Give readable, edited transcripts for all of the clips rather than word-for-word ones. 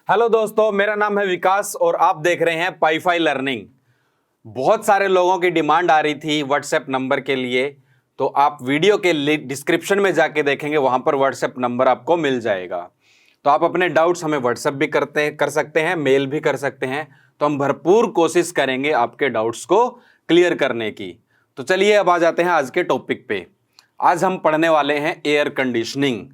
Hello दोस्तों, मेरा नाम है विकास और आप देख रहे हैं पाईफाई लर्निंग। बहुत सारे लोगों की डिमांड आ रही थी व्हाट्सएप नंबर के लिए, तो आप वीडियो के डिस्क्रिप्शन में जाके देखेंगे, वहां पर व्हाट्सएप नंबर आपको मिल जाएगा। तो आप अपने डाउट्स हमें व्हाट्सएप भी कर सकते हैं, मेल भी कर सकते हैं। तो हम भरपूर कोशिश करेंगे आपके डाउट्स को क्लियर करने की। तो चलिए अब आ जाते हैं आज के टॉपिक पे। आज हम पढ़ने वाले हैं एयर कंडीशनिंग।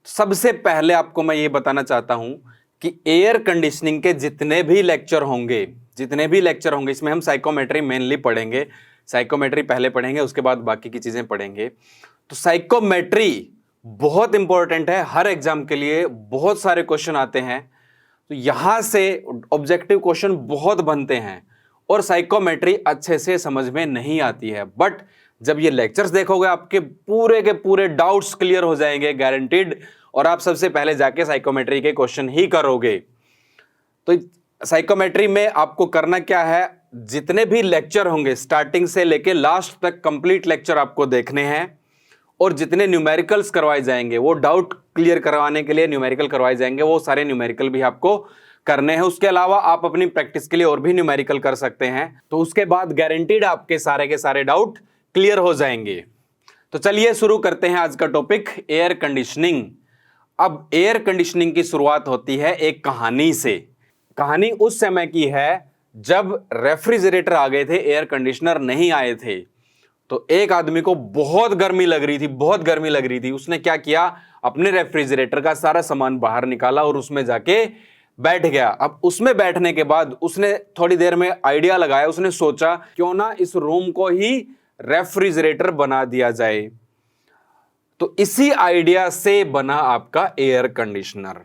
सबसे पहले आपको मैं ये बताना चाहता हूं कि एयर कंडीशनिंग के जितने भी लेक्चर होंगे इसमें हम साइकोमेट्री मेनली पढ़ेंगे। साइकोमेट्री पहले पढ़ेंगे, उसके बाद बाकी की चीजें पढ़ेंगे। तो साइकोमेट्री बहुत इंपॉर्टेंट है, हर एग्जाम के लिए बहुत सारे क्वेश्चन आते हैं। तो यहां से ऑब्जेक्टिव क्वेश्चन बहुत बनते हैं और साइकोमेट्री अच्छे से समझ में नहीं आती है। बट जब ये लेक्चर्स देखोगे आपके पूरे के पूरे डाउट्स क्लियर हो जाएंगे, गारंटीड। और आप सबसे पहले जाके साइकोमेट्री के क्वेश्चन ही करोगे। तो साइकोमेट्री में आपको करना क्या है, जितने भी लेक्चर होंगे स्टार्टिंग से लेके लास्ट तक कंप्लीट लेक्चर आपको देखने हैं। और जितने न्यूमेरिकल्स करवाए जाएंगे, वो डाउट क्लियर करवाने के लिए न्यूमेरिकल करवाए जाएंगे, वो सारे न्यूमेरिकल भी आपको करने हैं। उसके अलावा आप अपनी प्रैक्टिस के लिए और भी न्यूमेरिकल कर सकते हैं। तो उसके बाद गारंटीड आपके सारे के सारे डाउट क्लियर हो जाएंगे। तो चलिए शुरू करते हैं आज का टॉपिक, एयर कंडीशनिंग। अब एयर कंडीशनिंग की शुरुआत होती है एक कहानी से। कहानी उस समय की है जब रेफ्रिजरेटर आ गए थे, एयर कंडीशनर नहीं आए थे। तो एक आदमी को बहुत गर्मी लग रही थी। उसने क्या किया, अपने रेफ्रिजरेटर का सारा सामान बाहर निकाला और उसमें जाके बैठ गया। अब उसमें बैठने के बाद उसने थोड़ी देर में आइडिया लगाया। उसने सोचा क्यों ना इस रूम को ही रेफ्रिजरेटर बना दिया जाए। तो इसी आइडिया से बना आपका एयर कंडीशनर।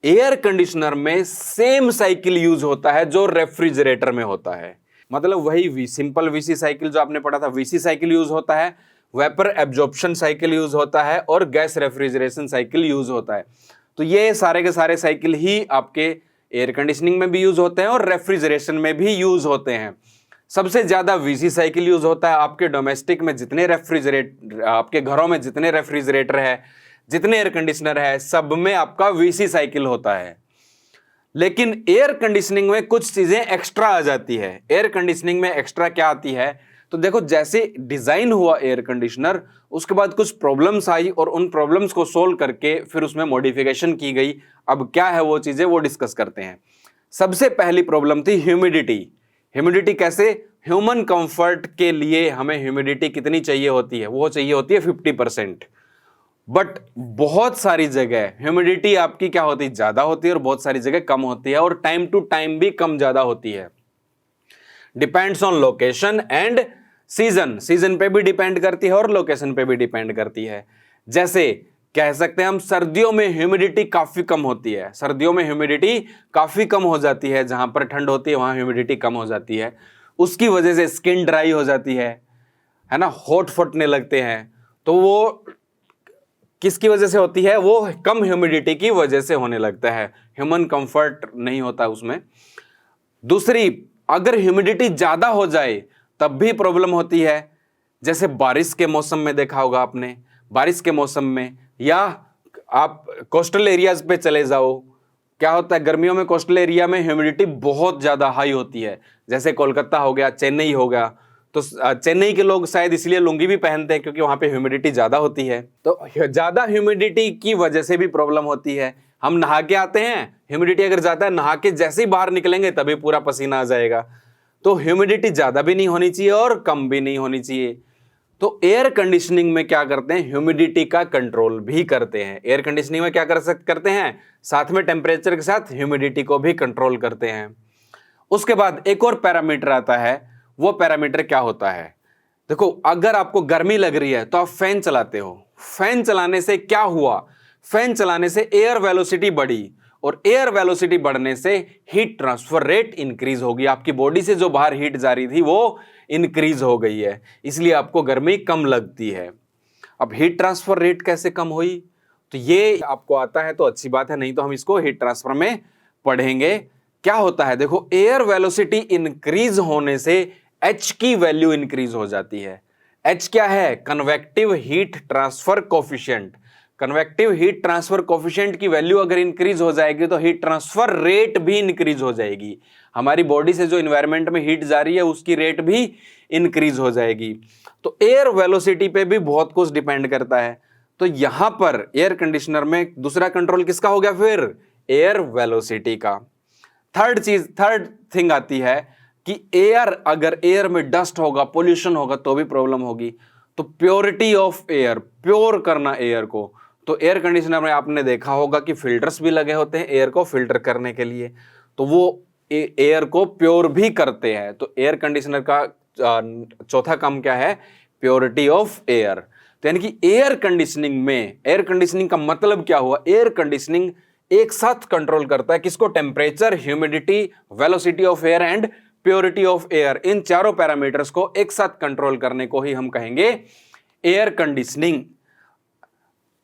एयर कंडीशनर में सेम साइकिल यूज होता है जो रेफ्रिजरेटर में होता है। मतलब वही सिंपल वीसी साइकिल जो आपने पढ़ा था, वीसी साइकिल यूज होता है, वेपर एब्जॉर्प्शन साइकिल यूज होता है और गैस रेफ्रिजरेशन साइकिल यूज होता है। तो ये सारे के सारे साइकिल ही आपके एयर कंडीशनिंग में भी यूज होते हैं और रेफ्रिजरेशन में भी यूज होते हैं। सबसे ज्यादा वीसी साइकिल यूज होता है आपके डोमेस्टिक में, जितने आपके घरों में जितने रेफ्रिजरेटर है, जितने एयर कंडीशनर है, सब में आपका वीसी साइकिल होता है। लेकिन एयर कंडीशनिंग में कुछ चीजें एक्स्ट्रा आ जाती है। एयर कंडीशनिंग में एक्स्ट्रा क्या आती है, तो देखो जैसे डिजाइन हुआ एयर कंडीशनर, उसके बाद कुछ प्रॉब्लम्स आई और उन प्रॉब्लम्स को सोल्व करके फिर उसमें मॉडिफिकेशन की गई। अब क्या है वो चीजें, वो डिस्कस करते हैं। सबसे पहली प्रॉब्लम थी ह्यूमिडिटी। ह्यूमिडिटी कैसे, ह्यूमन कंफर्ट के लिए हमें ह्यूमिडिटी कितनी चाहिए होती है, वो चाहिए होती है 50%। बट बहुत सारी जगह ह्यूमिडिटी आपकी क्या होती है, ज्यादा होती है और बहुत सारी जगह कम होती है और टाइम टू टाइम भी कम ज्यादा होती है। Depends on location and season पे भी डिपेंड करती है और लोकेशन पे भी डिपेंड करती है। जैसे कह सकते हैं हम सर्दियों में ह्यूमिडिटी काफी कम होती है, सर्दियों में ह्यूमिडिटी काफी कम हो जाती है। जहां पर ठंड होती है वहां ह्यूमिडिटी कम हो जाती है। उसकी वजह से स्किन ड्राई हो जाती है ना, होठ फटने लगते हैं। तो वो किसकी वजह से होती है, वो कम ह्यूमिडिटी की वजह से होने लगता है। ह्यूमन कंफर्ट नहीं होता उसमें। दूसरी, अगर ह्यूमिडिटी ज्यादा हो जाए तब भी प्रॉब्लम होती है। जैसे बारिश के मौसम में देखा होगा आपने, बारिश के मौसम में, या आप कोस्टल एरियाज पे चले जाओ, क्या होता है गर्मियों में कोस्टल एरिया में ह्यूमिडिटी बहुत ज्यादा हाई होती है। जैसे कोलकाता हो गया, चेन्नई हो गया। तो चेन्नई के लोग शायद इसलिए लुंगी भी पहनते हैं क्योंकि वहां पे ह्यूमिडिटी ज्यादा होती है। तो ज्यादा ह्यूमिडिटी की वजह से भी प्रॉब्लम होती है। हम नहा के आते हैं, ह्यूमिडिटी अगर ज्यादा है, नहा के जैसे ही बाहर निकलेंगे तभी पूरा पसीना आ जाएगा। तो ह्यूमिडिटी ज्यादा भी नहीं होनी चाहिए और कम भी नहीं होनी चाहिए। तो एयर कंडीशनिंग में क्या करते हैं, ह्यूमिडिटी का कंट्रोल भी करते हैं। एयर कंडीशनिंग में क्या करते हैं, साथ में टेम्परेचर के साथ ह्यूमिडिटी को भी कंट्रोल करते हैं। उसके बाद एक और पैरामीटर आता है। वो पैरामीटर क्या होता है, देखो अगर आपको गर्मी लग रही है तो आप फैन चलाते हो। फैन चलाने से क्या हुआ, फैन चलाने से एयर वेलोसिटी बढ़ी और एयर वेलोसिटी बढ़ने से हीट ट्रांसफर रेट इंक्रीज होगी। आपकी बॉडी से जो बाहर हीट जा रही थी वो इंक्रीज हो गई है, इसलिए आपको गर्मी कम लगती है। अब हीट ट्रांसफर रेट कैसे कम हुई, तो ये आपको आता है तो अच्छी बात है, नहीं तो हम इसको हीट ट्रांसफर में पढ़ेंगे। क्या होता है, देखो एयर वेलोसिटी इंक्रीज होने से H की वैल्यू इंक्रीज हो जाती है। H क्या है, convective heat transfer coefficient. Convective heat transfer coefficient की वैल्यू अगर इंक्रीज हो जाएगी तो हीट ट्रांसफर रेट भी इंक्रीज हो जाएगी। हमारी बॉडी से जो इन्वायरमेंट में हीट जा रही है उसकी रेट भी इंक्रीज हो जाएगी। तो एयर वेलोसिटी पे भी बहुत कुछ डिपेंड करता है। तो यहां पर एयर कंडीशनर में दूसरा कंट्रोल किसका हो गया, फिर एयर वेलोसिटी का। थर्ड थिंग आती है कि अगर एयर में डस्ट होगा, पोल्यूशन होगा तो भी प्रॉब्लम होगी। तो प्योरिटी ऑफ एयर, प्योर करना एयर को। तो एयर कंडीशनर में आपने देखा होगा कि फिल्टर्स भी लगे होते हैं एयर को फिल्टर करने के लिए, तो वो एयर को प्योर भी करते हैं। तो एयर कंडीशनर का चौथा काम क्या है, प्योरिटी ऑफ एयर। तो यानी कि एयर कंडीशनिंग का मतलब क्या हुआ, एयर कंडीशनिंग एक साथ कंट्रोल करता है किसको, temperature, humidity, velocity of air and purity of air. इन चारों पैरामीटर्स को एक साथ कंट्रोल करने को ही हम कहेंगे एयर कंडीशनिंग।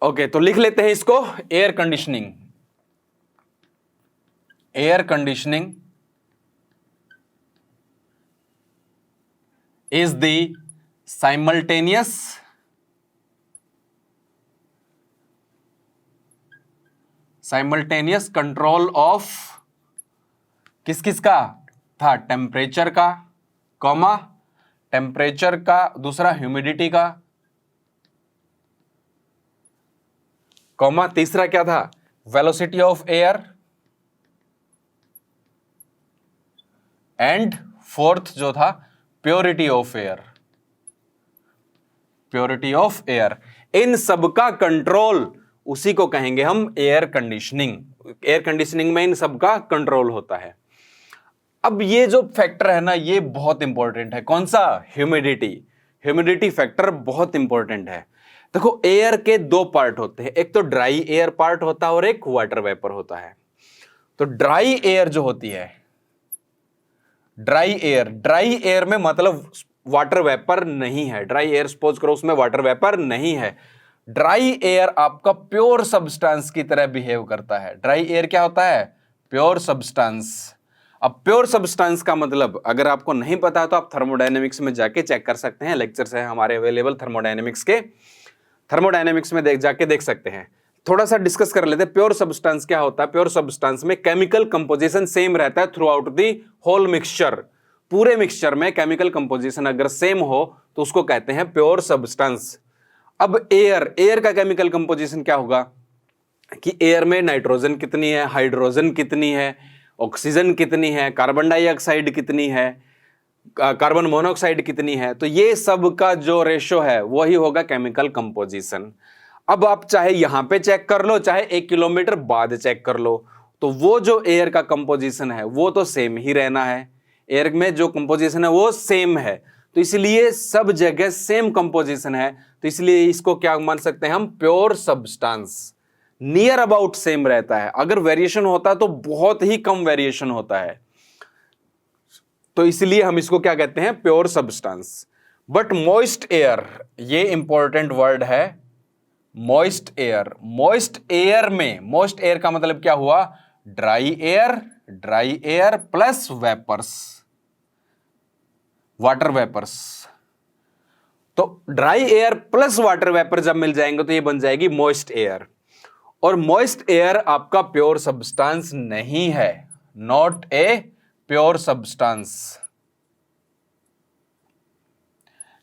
ओके, तो लिख लेते हैं इसको, air conditioning. Air conditioning is the simultaneous control of किस का था, टेम्परेचर का, कॉमा टेम्परेचर का, दूसरा ह्यूमिडिटी का, कॉमा तीसरा क्या था, velocity of air, and fourth जो था purity of air. Purity of air, इन सबका कंट्रोल, उसी को कहेंगे हम एयर कंडीशनिंग। एयर कंडीशनिंग में इन सबका कंट्रोल होता है। अब ये जो फैक्टर है ना, ये बहुत इंपॉर्टेंट है। कौन सा, ह्यूमिडिटी। ह्यूमिडिटी फैक्टर बहुत इंपॉर्टेंट है। देखो, एयर के दो पार्ट होते हैं, एक तो ड्राई एयर पार्ट होता है और एक वाटर वेपर होता है। तो ड्राई एयर जो होती है, ड्राई एयर में मतलब वाटर वेपर नहीं है। ड्राई एयर सपोज करो उसमें वाटर वेपर नहीं है। ड्राई एयर आपका प्योर सब्सटेंस की तरह बिहेव करता है। ड्राई एयर क्या होता है, प्योर सब्सटेंस। अब प्योर सब्सटेंस का मतलब अगर आपको नहीं पता तो आप थर्मोडायनेमिक्स में जाके चेक कर सकते हैं, लेक्चर्स है हमारे अवेलेबल थर्मोडायनेमिक्स के, थर्मोडायनेमिक्स में जाके देख सकते हैं। थोड़ा सा डिस्कस कर लेते हैं प्योर सब्सटेंस क्या होता है। प्योर सब्सटेंस में केमिकल कंपोजिशन सेम रहता है throughout the whole mixture. पूरे मिक्सचर में केमिकल कंपोजिशन अगर सेम हो तो उसको कहते हैं प्योर सब्सटेंस। अब एयर का केमिकल कंपोजिशन क्या होगा कि एयर में नाइट्रोजन कितनी है, हाइड्रोजन कितनी है, ऑक्सीजन कितनी है, कार्बन डाइऑक्साइड कितनी है, कार्बन मोनोऑक्साइड कितनी है। तो ये सब का जो रेशो है वही होगा केमिकल कंपोजिशन। अब आप चाहे यहां पे चेक कर लो, चाहे 1 किलोमीटर बाद चेक कर लो, तो वो जो एयर का कंपोजिशन है वो तो सेम ही रहना है। एयर में जो कंपोजिशन है वो सेम है, तो इसलिए सब जगह सेम कंपोजिशन है, तो इसलिए इसको क्या मान सकते हैं हम, pure substance. Near about same रहता है। अगर वेरिएशन होता है तो बहुत ही कम वेरिएशन होता है, तो इसलिए हम इसको क्या कहते हैं, pure substance. But moist air, ये इंपॉर्टेंट वर्ड है, मॉइस्ट एयर। मॉइस्ट एयर का मतलब क्या हुआ, dry air plus vapours, water vapours. तो dry air plus water vapour जब मिल जाएंगे तो ये बन जाएगी मॉइस्ट एयर। और मॉइस्ट एयर आपका प्योर सब्सटेंस नहीं है, नॉट ए प्योर सब्सटेंस,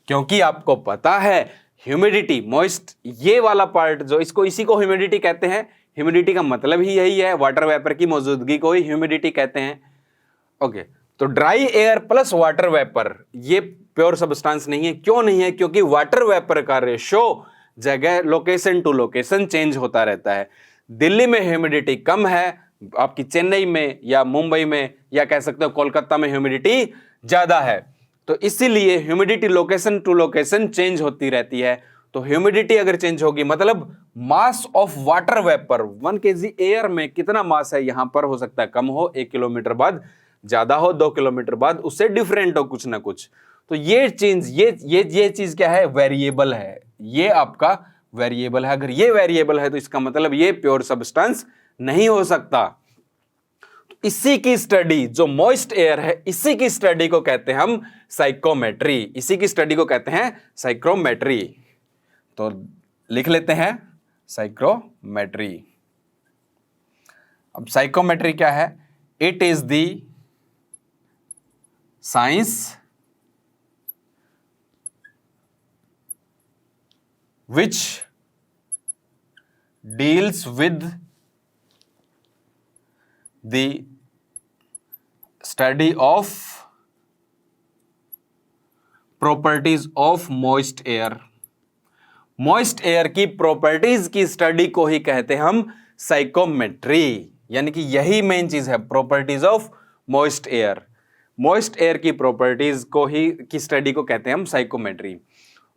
क्योंकि आपको पता है ह्यूमिडिटी, मॉइस्ट ये वाला पार्ट जो इसी को ह्यूमिडिटी कहते हैं। ह्यूमिडिटी का मतलब ही यही है, वाटर वेपर की मौजूदगी को ही ह्यूमिडिटी कहते हैं। ओके, तो dry air plus water vapour ये प्योर सब्सटेंस नहीं है। क्यों नहीं है, क्योंकि वाटर वेपर का रेशो जगह लोकेशन टू लोकेशन चेंज होता रहता है। दिल्ली में ह्यूमिडिटी कम है, आपकी चेन्नई में या मुंबई में या कह सकते हो कोलकाता में ह्यूमिडिटी ज्यादा है, तो इसीलिए humidity location to location change होती रहती है। तो ह्यूमिडिटी अगर चेंज होगी मतलब mass of water vapour 1 kg air में कितना मास है, यहां पर हो सकता है कम हो, 1 किलोमीटर बाद ज्यादा हो, 2 किलोमीटर बाद उससे डिफरेंट हो कुछ ना कुछ। तो ये चेंज, ये चीज क्या है, वेरिएबल है। ये आपका वेरिएबल है। अगर ये वेरिएबल है तो इसका मतलब ये प्योर सब्सटेंस नहीं हो सकता। तो इसी की स्टडी, जो मॉइस्ट एयर है, इसी की स्टडी को कहते हैं हम साइकोमेट्री। इसी की स्टडी को कहते हैं साइक्रोमेट्री। तो लिख लेते हैं, साइक्रोमेट्री। अब साइकोमेट्री क्या है? It is the science which deals with the study of properties of moist air। moist air की प्रॉपर्टीज की स्टडी को ही कहते हैं हम साइकोमेट्री, यानी कि यही मेन चीज है, properties of moist air. Moist air की प्रॉपर्टीज को ही की स्टडी को कहते हैं हम साइकोमेट्री।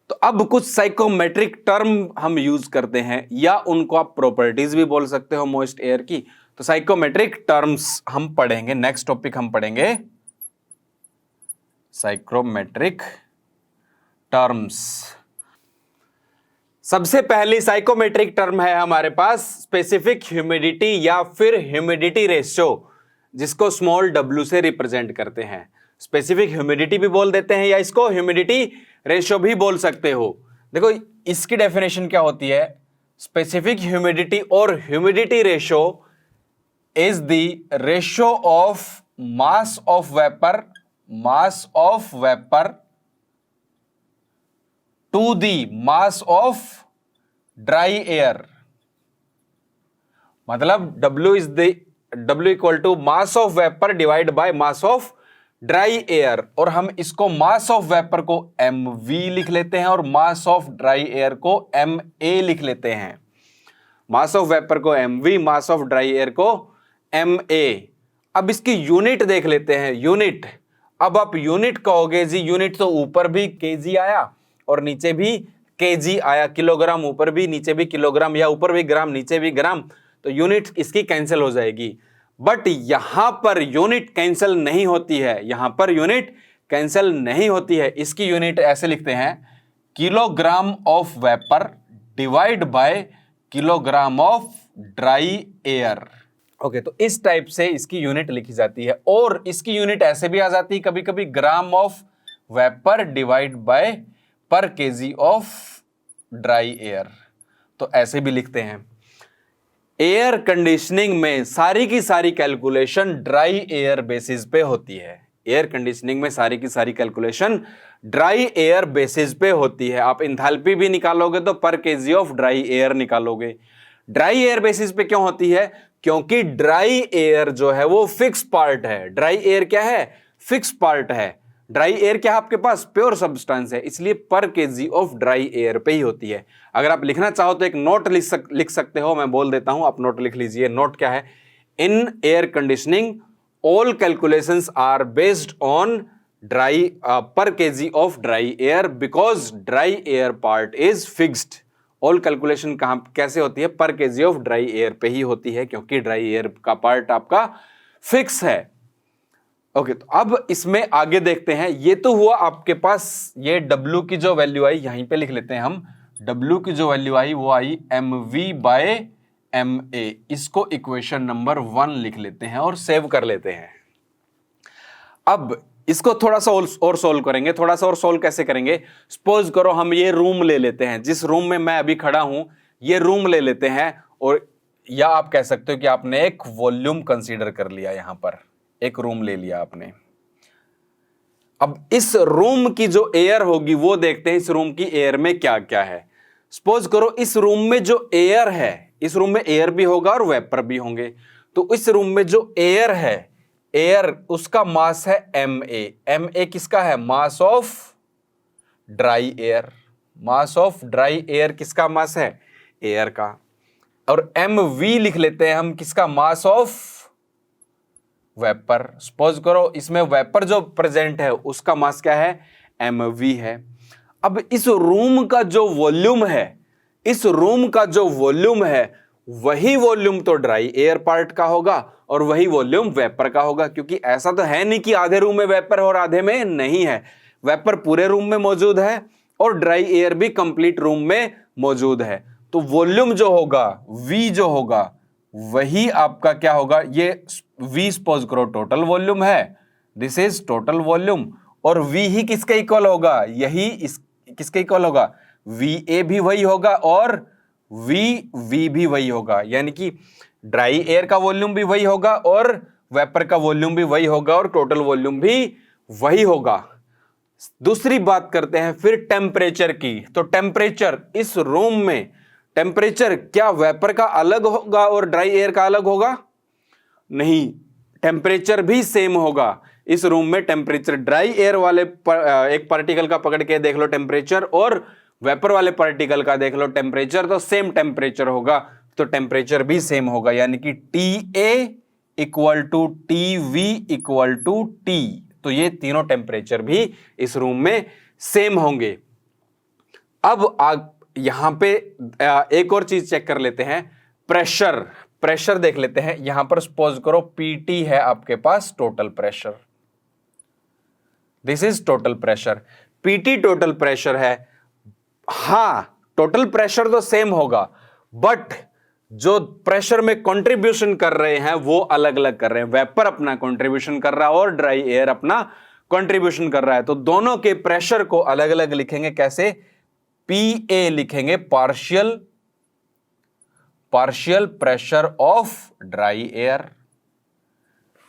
तो अब कुछ साइकोमेट्रिक टर्म हम यूज करते हैं, या उनको आप प्रॉपर्टीज भी बोल सकते हो मॉइस्ट एयर की। तो साइकोमेट्रिक टर्म्स हम पढ़ेंगे, नेक्स्ट टॉपिक हम पढ़ेंगे साइकोमेट्रिक टर्म्स। सबसे पहली साइकोमेट्रिक टर्म है हमारे पास स्पेसिफिक ह्यूमिडिटी या फिर ह्यूमिडिटी रेशियो, जिसको स्मॉल w से रिप्रेजेंट करते हैं। स्पेसिफिक ह्यूमिडिटी भी बोल देते हैं या इसको ह्यूमिडिटी रेशियो भी बोल सकते हो। देखो इसकी डेफिनेशन क्या होती है? स्पेसिफिक ह्यूमिडिटी और humidity ratio is the ratio of mass of vapour to the mass of dry air. मतलब W equal to mass of vapour divide by mass of dry air, और हम इसको मास ऑफ वेपर को mv लिख लेते हैं और mass of dry air को ma लिख लेते हैं। मास ऑफ वेपर को mv, mass of dry air को ma। अब इसकी यूनिट देख लेते हैं। यूनिट, अब आप यूनिट कहोगे जी, यूनिट तो ऊपर भी kg आया और नीचे भी kg आया, किलोग्राम ऊपर भी नीचे भी किलोग्राम, या ऊपर भी ग्राम नीचे भी ग्राम, तो यूनिट इसकी कैंसिल हो जाएगी। बट यहां पर यूनिट कैंसिल नहीं होती है, यहां पर यूनिट कैंसिल नहीं होती है। इसकी यूनिट ऐसे लिखते हैं, kilogram of vapour divide bye kilogram of dry air. Okay, तो इस टाइप से इसकी यूनिट लिखी जाती है। और इसकी यूनिट ऐसे भी आ जाती है कभी कभी, gram of vapour divide bye पर केजी ऑफ ड्राई एयर, तो ऐसे भी लिखते हैं। एयर कंडीशनिंग में सारी की सारी कैलकुलेशन ड्राई एयर बेसिस पे होती है। एयर कंडीशनिंग में सारी की सारी कैलकुलेशन ड्राई एयर बेसिस पे होती है। आप इंथैल्पी भी निकालोगे तो पर केजी ऑफ ड्राई एयर निकालोगे। ड्राई एयर बेसिस पे क्यों होती है? क्योंकि ड्राई एयर जो है वो फिक्स पार्ट है। ड्राई एयर क्या है? फिक्स पार्ट है। ड्राई एयर क्या है आपके पास? प्योर सब्सटेंस है, इसलिए पर केजी ऑफ ड्राई एयर पे ही होती है। अगर आप लिखना चाहो तो एक नोट लिख सकते हो, मैं बोल देता हूं, आप नोट लिख लीजिए। नोट क्या है? In air conditioning all calculations are based on dry per kg of dry air because dry air part is fixed. All calculation कैसे होती है? पर केजी ऑफ ड्राई एयर पे ही होती है, क्योंकि ड्राई एयर का पार्ट आपका फिक्स है। ओके, तो अब इसमें आगे देखते हैं। ये तो हुआ आपके पास, ये W की जो वैल्यू आई यहीं पे लिख लेते हैं हम। W की जो वैल्यू आई वो आई mv बाय ma। इसको इक्वेशन नंबर 1 लिख लेते हैं और सेव कर लेते हैं। अब इसको थोड़ा सा और सोल्व करेंगे। थोड़ा सा और सोल्व कैसे करेंगे? सपोज करो हम ये रूम ले लेते हैं, जिस रूम में मैं अभी खड़ा हूं, ये रूम ले लेते हैं, और या आप कह सकते हो कि आपने एक वॉल्यूम कंसीडर कर लिया, यहां पर एक रूम ले लिया आपने। अब इस रूम की जो एयर होगी वो देखते हैं इस रूम की एयर में क्या क्या है। सपोज करो इस रूम में जो एयर है, इस रूम में एयर भी होगा और वेपर भी होंगे। तो इस रूम में जो एयर है, एयर उसका मास है ma। किसका है? मास of dry air. Mass of dry air किसका मास है? एयर का। और mv लिख लेते हैं हम, किसका? मास ऑफ वेपर। सपोज करो इसमें वेपर जो प्रेजेंट है उसका मास क्या है? mv है। अब इस रूम का जो वॉल्यूम है, इस रूम का जो वॉल्यूम है, वही वॉल्यूम तो ड्राई एयर पार्ट का होगा और वही वॉल्यूम वेपर का होगा, क्योंकि ऐसा तो है नहीं कि आधे रूम में वेपर और आधे में नहीं है। वेपर पूरे रूम में मौजूद है और ड्राई एयर भी कंप्लीट रूम में मौजूद है। तो वॉल्यूम जो होगा, V जो होगा, वही आपका क्या होगा? ये V सपोज करो टोटल वॉल्यूम है, दिस इज टोटल वॉल्यूम, और V ही किसके इक्वल होगा? यही किसके इक्वल होगा? VA भी वही होगा और वी भी वही होगा, यानी कि ड्राई एयर का वॉल्यूम भी वही होगा और वेपर का वॉल्यूम भी वही होगा और टोटल वॉल्यूम भी वही होगा। दूसरी बात करते हैं फिर टेम्परेचर की। तो टेम्परेचर इस रूम में, टेम्परेचर क्या वेपर का अलग होगा और ड्राई एयर का अलग होगा? नहीं, टेम्परेचर भी सेम होगा। इस रूम में टेम्परेचर ड्राई एयर वाले एक पार्टिकल का पकड़ के देख लो टेम्परेचर, और वेपर वाले पार्टिकल का देख लो टेम्परेचर, तो सेम टेम्परेचर होगा, तो टेम्परेचर भी सेम होगा, यानी कि TA equal to TV equal to T। तो ये तीनों टेम्परेचर भी इस रूम में सेम होंगे। अब यहां पे एक और चीज चेक कर लेते हैं, प्रेशर देख लेते हैं। यहां पर सपोज करो PT है आपके पास total pressure, this is total pressure, PT total pressure है। हां, टोटल प्रेशर तो सेम होगा, बट जो प्रेशर में कंट्रीब्यूशन कर रहे हैं वो अलग अलग कर रहे हैं। वेपर अपना कंट्रीब्यूशन कर रहा है और ड्राई एयर अपना कंट्रीब्यूशन कर रहा है, तो दोनों के प्रेशर को अलग अलग लिखेंगे। कैसे? PA लिखेंगे, partial pressure of dry air,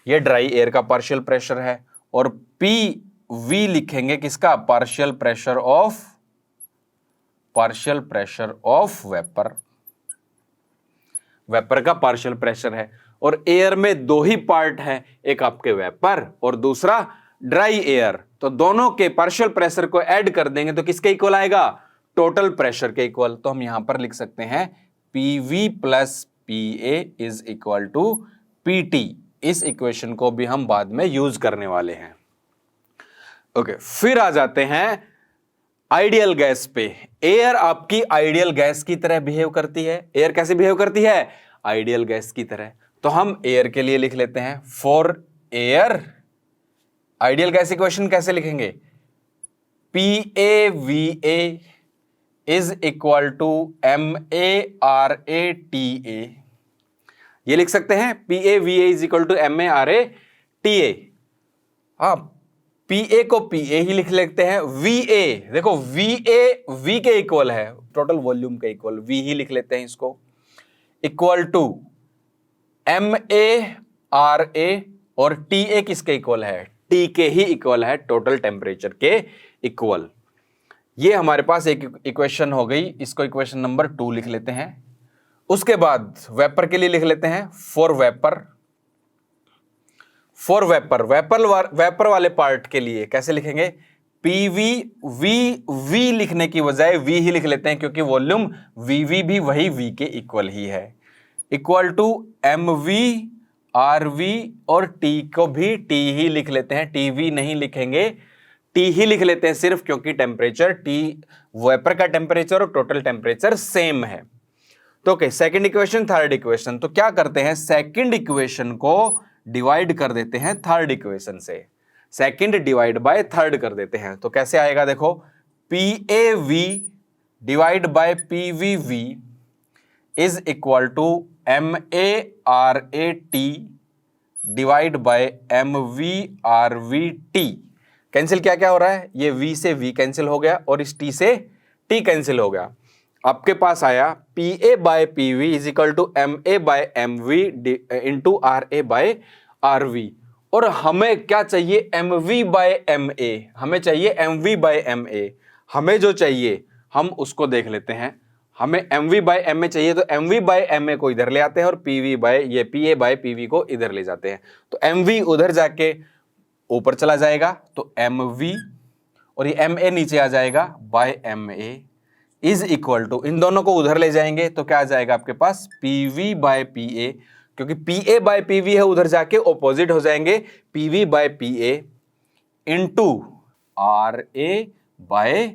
ये ड्राई एयर का पार्शियल प्रेशर है, और PV लिखेंगे किसका? पार्शियल प्रेशर ऑफ वेपर का पार्शियल प्रेशर है। और एयर में दो ही पार्ट है, एक आपके वेपर और दूसरा ड्राई एयर, तो दोनों के पार्शियल प्रेशर को ऐड कर देंगे तो किसके इक्वल आएगा? टोटल प्रेशर के इक्वल। तो हम यहां पर लिख सकते हैं PV plus PA is equal to PT। इस इक्वेशन को भी हम बाद में यूज करने वाले हैं। ओके, फिर आ जाते हैं आइडियल गैस पे। एयर आपकी आइडियल गैस की तरह बिहेव करती है। एयर कैसे बिहेव करती है? आइडियल गैस की तरह। तो हम एयर के लिए लिख लेते हैं, for air ideal gas equation कैसे लिखेंगे? PAVA is equal to MARATA। ये लिख सकते हैं, PAVA is equal to MARATA। हाँ, PA को PA ही लिख लेते हैं। VA देखो, VA V के इक्वल है, टोटल वॉल्यूम के इक्वल, V ही लिख लेते हैं इसको, इक्वल टू MARA, और TA किसके इक्वल है? T के ही इक्वल है, टोटल टेम्परेचर के इक्वल। ये हमारे पास एक इक्वेशन हो गई, इसको इक्वेशन नंबर 2 लिख लेते हैं। उसके बाद वेपर के लिए लिख लेते हैं, फॉर वेपर वाले पार्ट के लिए कैसे लिखेंगे? V लिखने की बजाय V ही लिख लेते हैं, क्योंकि वॉल्यूम VV भी वही V के इक्वल ही है, इक्वल टू MV RV, और T को भी T ही लिख लेते हैं, TV नहीं लिखेंगे, T ही लिख लेते हैं सिर्फ, क्योंकि टेम्परेचर T वेपर का टेम्परेचर और टोटल टेम्परेचर सेम है। तो okay, second equation, third equation. तो क्या करते हैं, सेकंड इक्वेशन को डिवाइड कर देते हैं थर्ड इक्वेशन से, सेकंड डिवाइड बाय थर्ड कर देते हैं। तो कैसे आएगा देखो, PAV divide by PVV is equal to MARAT divide by MVRVT। Cancel क्या क्या हो रहा है? ये V से V कैंसिल हो गया और इस T से T कैंसिल हो गया। आपके पास आया PA by PV is equal to MA by MV into RA by RV। और हमें क्या चाहिए? MV बाय MA, हमें चाहिए MV बाय MA। हमें जो चाहिए हम उसको देख लेते हैं। हमें MV बाय MA चाहिए, तो MV बाय MA को इधर ले आते हैं और PA बाय PV को इधर ले जाते हैं। तो MV उधर जाके ऊपर चला जाएगा, तो MV, और ये MA नीचे आ जाएगा, by MA is equal to, इन दोनों को उधर ले जाएंगे तो क्या आ जाएगा आपके पास? PV बाय PA, क्योंकि PA बाय PV है, उधर जाके ऑपोजिट हो जाएंगे, PV by PA into RA by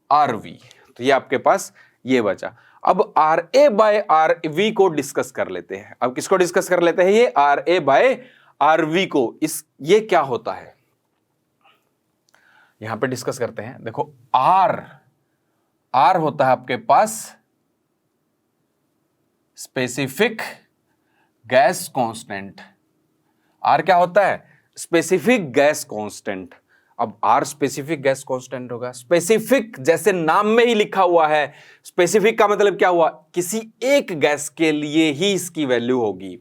RV। तो ये आपके पास ये बचा। अब RA बाय RV को डिस्कस कर लेते हैं। अब किसको डिस्कस कर लेते हैं? ये RA बाय RV को। ये क्या होता है यहां पे डिस्कस करते हैं। देखो, R होता है आपके पास स्पेसिफिक गैस कांस्टेंट। R क्या होता है? Specific gas constant. अब आर स्पेसिफिक गैस कांस्टेंट होगा। स्पेसिफिक जैसे नाम में ही लिखा हुआ है, स्पेसिफिक का मतलब क्या हुआ, किसी एक गैस के लिए ही इसकी वैल्यू होगी।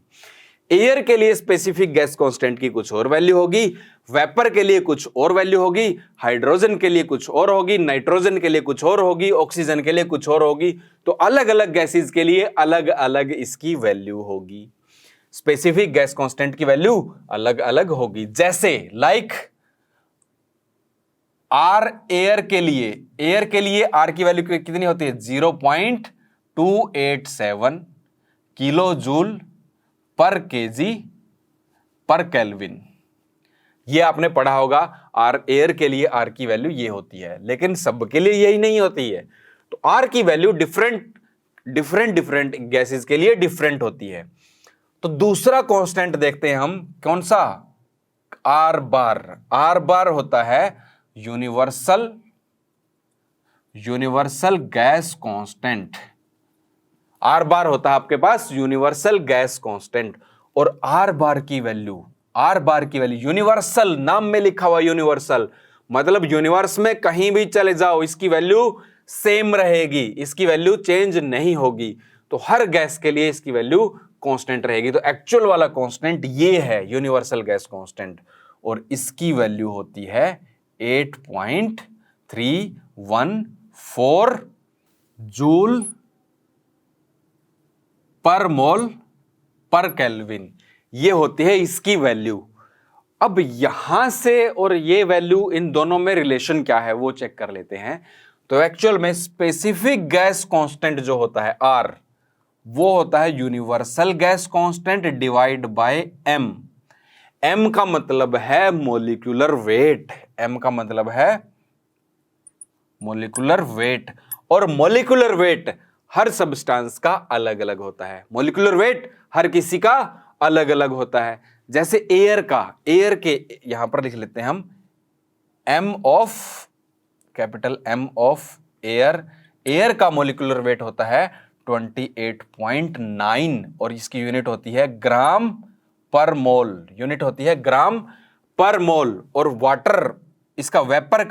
एयर के लिए स्पेसिफिक गैस कांस्टेंट की कुछ और वैल्यू होगी, वेपर के लिए कुछ और वैल्यू होगी, हाइड्रोजन के लिए कुछ और होगी, नाइट्रोजन के लिए कुछ और होगी, ऑक्सीजन के लिए कुछ और होगी। तो अलग अलग गैसेस के लिए अलग अलग इसकी वैल्यू होगी। स्पेसिफिक गैस कांस्टेंट की वैल्यू अलग अलग होगी। जैसे लाइक आर एयर के लिए आर की वैल्यू कितनी होती है, 0.287 किलो जूल पर केजी पर केल्विन। ये आपने पढ़ा होगा, आर एयर के लिए आर की वैल्यू ये होती है, लेकिन सबके लिए यही नहीं होती है। तो आर की वैल्यू डिफरेंट गैसेस के लिए डिफरेंट होती है। तो दूसरा कांस्टेंट देखते हैं हम, कौन सा, आर बार। आर बार होता है यूनिवर्सल गैस कांस्टेंट। आर बार होता है आपके पास यूनिवर्सल गैस कांस्टेंट। और आर बार की वैल्यू यूनिवर्सल, नाम में लिखा हुआ यूनिवर्सल, मतलब यूनिवर्स में कहीं भी चले जाओ इसकी वैल्यू सेम रहेगी, इसकी वैल्यू चेंज नहीं होगी। तो हर गैस के लिए इसकी वैल्यू कांस्टेंट रहेगी। तो एक्चुअल वाला कांस्टेंट ये है यूनिवर्सल गैस कांस्टेंट, और इसकी वैल्यू होती है 8.314 जूल पर मोल पर केल्विन। ये होती है इसकी वैल्यू। अब यहां से और ये वैल्यू, इन दोनों में रिलेशन क्या है वो चेक कर लेते हैं। तो एक्चुअल में स्पेसिफिक गैस कांस्टेंट जो होता है आर, वो होता है universal gas constant divide by M. M का मतलब है मोलिकुलर वेट, एम का मतलब है मोलिकुलर वेट। और मोलिकुलर वेट हर सब्सटेंस का अलग अलग होता है, मोलिकुलर वेट हर किसी का अलग अलग होता है। जैसे एयर के यहां पर लिख लेते हैं हम कैपिटल एम ऑफ एयर का मोलिकुलर वेट होता है 28.9 और इसकी यूनिट होती है ग्राम पर मोल। और वाटर, इसका वेपर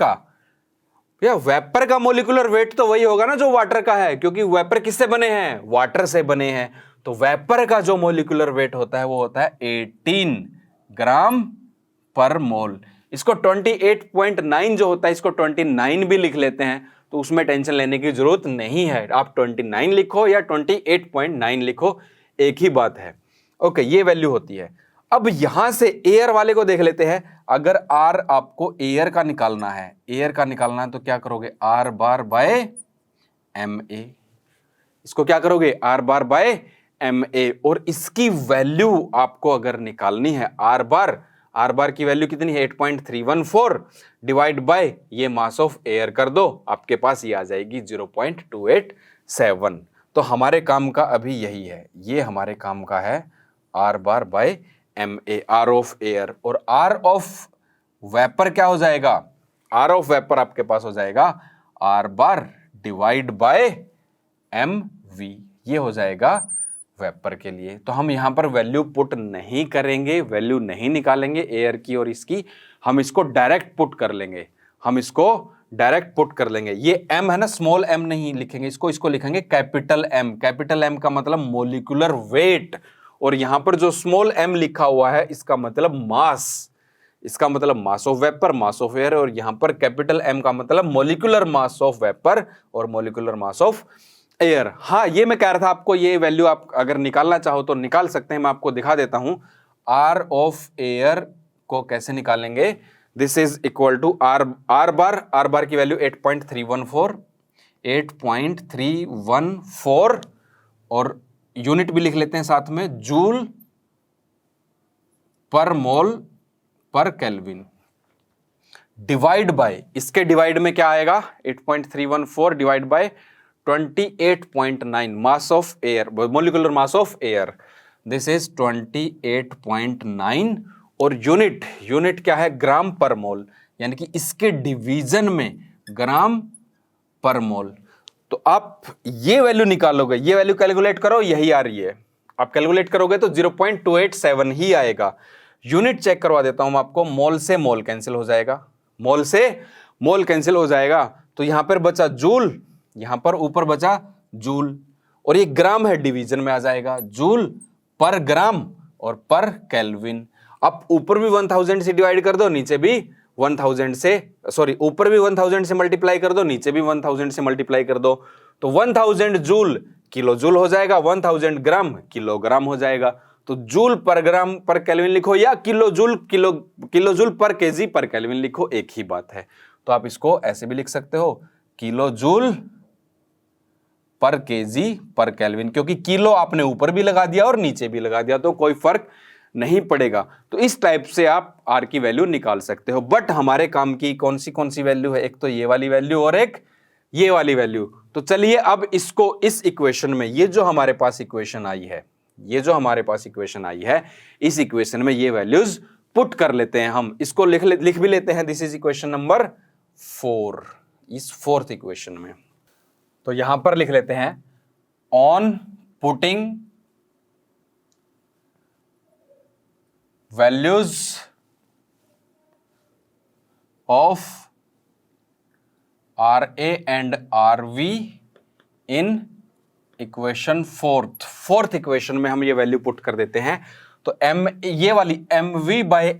का मोलिकुलर वेट तो वही होगा ना जो वाटर का है, क्योंकि वेपर किससे बने हैं, वाटर से बने हैं। तो वेपर का जो मोलिकुलर वेट होता है वो होता है 18 ग्राम पर मोल। इसको 28.9 जो होता है, इसको 29 भी लिख लेते हैं, तो उसमें टेंशन लेने की जरूरत नहीं है। आप 29 लिखो या 28.9 लिखो, एक ही बात है। ओके, ये वैल्यू होती है। अब यहां से एयर वाले को देख लेते हैं। अगर आर आपको एयर का निकालना है तो क्या करोगे, R bar by M A. इसको क्या करोगे, R bar by M A. और इसकी वैल्यू आपको अगर निकालनी है, आर बार की वैल्यू कितनी है, 8.314 डिवाइड बाय ये मास ऑफ एयर कर दो, आपके पास ये आ जाएगी 0.287। तो हमारे काम का अभी यही है, ये हमारे काम का है R bar by M A, R of air. और आर ऑफ वेपर क्या हो जाएगा, आर ऑफ वेपर आपके पास हो जाएगा R bar divide by M V, ये हो जाएगा वेपर के लिए। तो हम यहां पर वैल्यू पुट नहीं करेंगे, वैल्यू नहीं निकालेंगे एयर की और इसकी, हम इसको डायरेक्ट पुट कर लेंगे। ये एम है ना, स्मॉल एम नहीं लिखेंगे इसको लिखेंगे कैपिटल एम। कैपिटल एम का मतलब मोलिकुलर वेट, और यहां पर जो स्मॉल एम लिखा हुआ है इसका मतलब mass of vapour, mass of air. और यहां पर कैपिटल एम का मतलब मोलिकुलर मास ऑफ वेपर और मोलिकुलर मास ऑफ एयर। हाँ, ये मैं कह रहा था आपको, ये वैल्यू आप अगर निकालना चाहो तो निकाल सकते हैं। मैं आपको दिखा देता हूं आर ऑफ एयर को कैसे निकालेंगे। This is equal to R bar की वैल्यू 8.314 और यूनिट भी लिख लेते हैं साथ में, जूल पर मोल पर केल्विन, डिवाइड बाय, इसके डिवाइड में क्या आएगा, 8.314 divide by 28.9 mass of air, molecular mass of air. This is 28.9 और यूनिट क्या है, ग्राम पर मोल, यानी कि इसके डिवीजन में ग्राम पर मोल। तो आप ये वैल्यू निकालोगे, ये वैल्यू कैलकुलेट करो, यही आ रही है। आप कैलकुलेट करोगे तो 0.287 ही आएगा। यूनिट चेक करवा देता हूं मैं आपको, मोल से मोल कैंसिल हो जाएगा, मोल से मोल कैंसिल हो जाएगा, तो यहां पर बचा जूल, यहां पर ऊपर बचा जूल, और ये ग्राम है, डिवीजन में आ जाएगा, जूल पर ग्राम और पर केल्विन। अब ऊपर भी 1000 से डिवाइड कर दो, नीचे भी 1000 से, सॉरी ऊपर भी 1000 से मल्टीप्लाई कर दो, नीचे भी 1000 से मल्टीप्लाई कर दो, तो 1000 जूल किलो जूल हो जाएगा, 1000 ग्राम किलोग्राम हो जाएगा। तो जूल पर ग्राम पर केल्विन लिखो या किलो जूल पर केजी पर केल्विन लिखो, एक ही बात है। तो आप इसको ऐसे भी लिख सकते हो, किलो जूल पर केजी पर केल्विन, क्योंकि किलो आपने ऊपर भी लगा दिया और नीचे भी लगा दिया, तो कोई फर्क नहीं पड़ेगा। तो इस टाइप से आप आर की वैल्यू निकाल सकते हो। बट हमारे काम की कौन सी वैल्यू है, एक तो ये वाली वैल्यू और एक ये वाली वैल्यू। तो चलिए अब इसको इस इक्वेशन में, ये जो हमारे पास इक्वेशन आई है, इस इक्वेशन में ये वैल्यूज पुट कर लेते हैं हम। इसको लिख भी लेते हैं, दिस इज इक्वेशन नंबर 4, इस 4th इक्वेशन में। तो यहां पर लिख लेते हैं, on putting values of RA and RV in equation 4th equation में हम ये वैल्यू पुट कर देते हैं। तो ये वाली MV बाय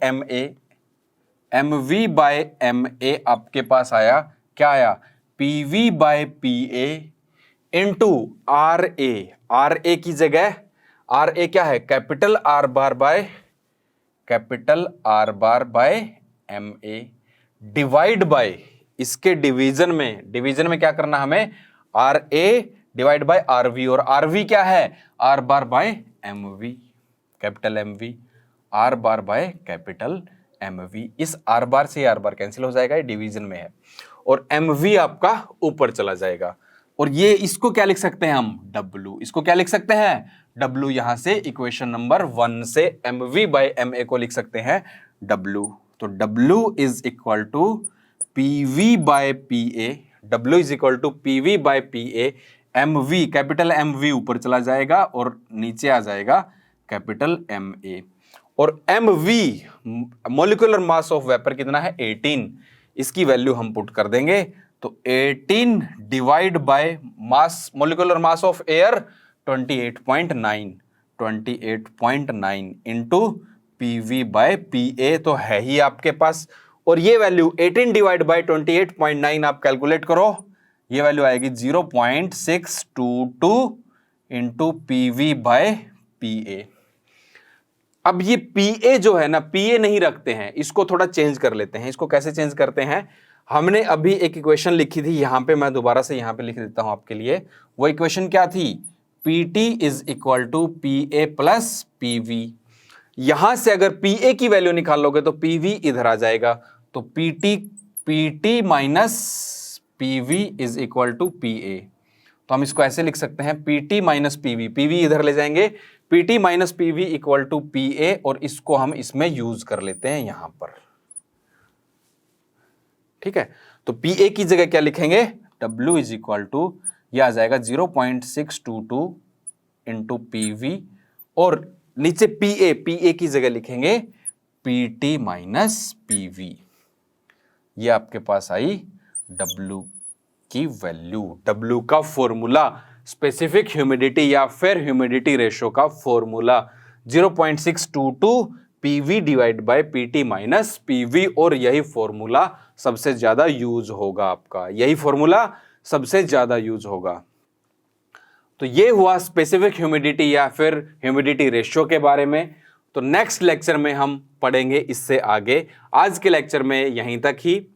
MA आपके पास आया, क्या आया, PV by PA into RA की जगह RA क्या है, capital R bar by MA divide by, इसके डिवीजन में क्या करना हमें, RA डिवाइड बाय RV, और RV क्या है, R bar by MV, capital MV, R bar by capital MV। इस R बार से R बार कैंसिल हो जाएगा, ये डिवीजन में है, और MV आपका ऊपर चला जाएगा। और ये इसको क्या लिख सकते हैं हम, W, इसको क्या लिख सकते हैं, W। यहां से इक्वेशन नंबर 1 से MV बाय MA को लिख सकते हैं W। तो W is equal to PV by PA, W is equal to PV by PA, MV capital MV ऊपर चला जाएगा और नीचे आ जाएगा कैपिटल MA। और MV molecular mass of vapour कितना है, 18, इसकी वैल्यू हम पुट कर देंगे। तो 18 divide by mass, molecular mass of air 28.9 into PV by PA तो है ही आपके पास। और ये वैल्यू 18 डिवाइड बाय 28.9 आप कैलकुलेट करो, ये वैल्यू आएगी 0.622 इंटू PV बाय PA। अब ये PA जो है ना, PA नहीं रखते हैं, इसको थोड़ा चेंज कर लेते हैं। इसको कैसे चेंज करते हैं, हमने अभी एक इक्वेशन लिखी थी, यहां पे मैं दोबारा से यहां पे लिख देता हूं आपके लिए। वो इक्वेशन क्या थी, PT is equal to PA plus PV। यहां से अगर PA की वैल्यू निकालोगे तो PV इधर आ जाएगा, तो PT minus PV is equal to PA। तो हम इसको ऐसे लिख सकते हैं, PT माइनस PV, PV इधर ले जाएंगे, PT minus PV equal to PA, और इसको हम इसमें यूज कर लेते हैं यहां पर। ठीक है, तो PA की जगह क्या लिखेंगे, W इज इक्वल टू, यह आ जाएगा 0.622 इंटू PV, और नीचे PA की जगह लिखेंगे PT माइनस PV। ये आपके पास आई W की वैल्यू। W का फॉर्मूला, स्पेसिफिक ह्यूमिडिटी या फिर ह्यूमिडिटी रेशियो का formula 0.622 PV divide by PT minus PV, और यही फॉर्मूला सबसे ज्यादा यूज होगा आपका, यही फॉर्मूला सबसे ज्यादा यूज होगा। तो ये हुआ स्पेसिफिक ह्यूमिडिटी या फिर ह्यूमिडिटी रेशियो के बारे में। तो नेक्स्ट लेक्चर में हम पढ़ेंगे इससे आगे। आज के लेक्चर में यहीं तक ही।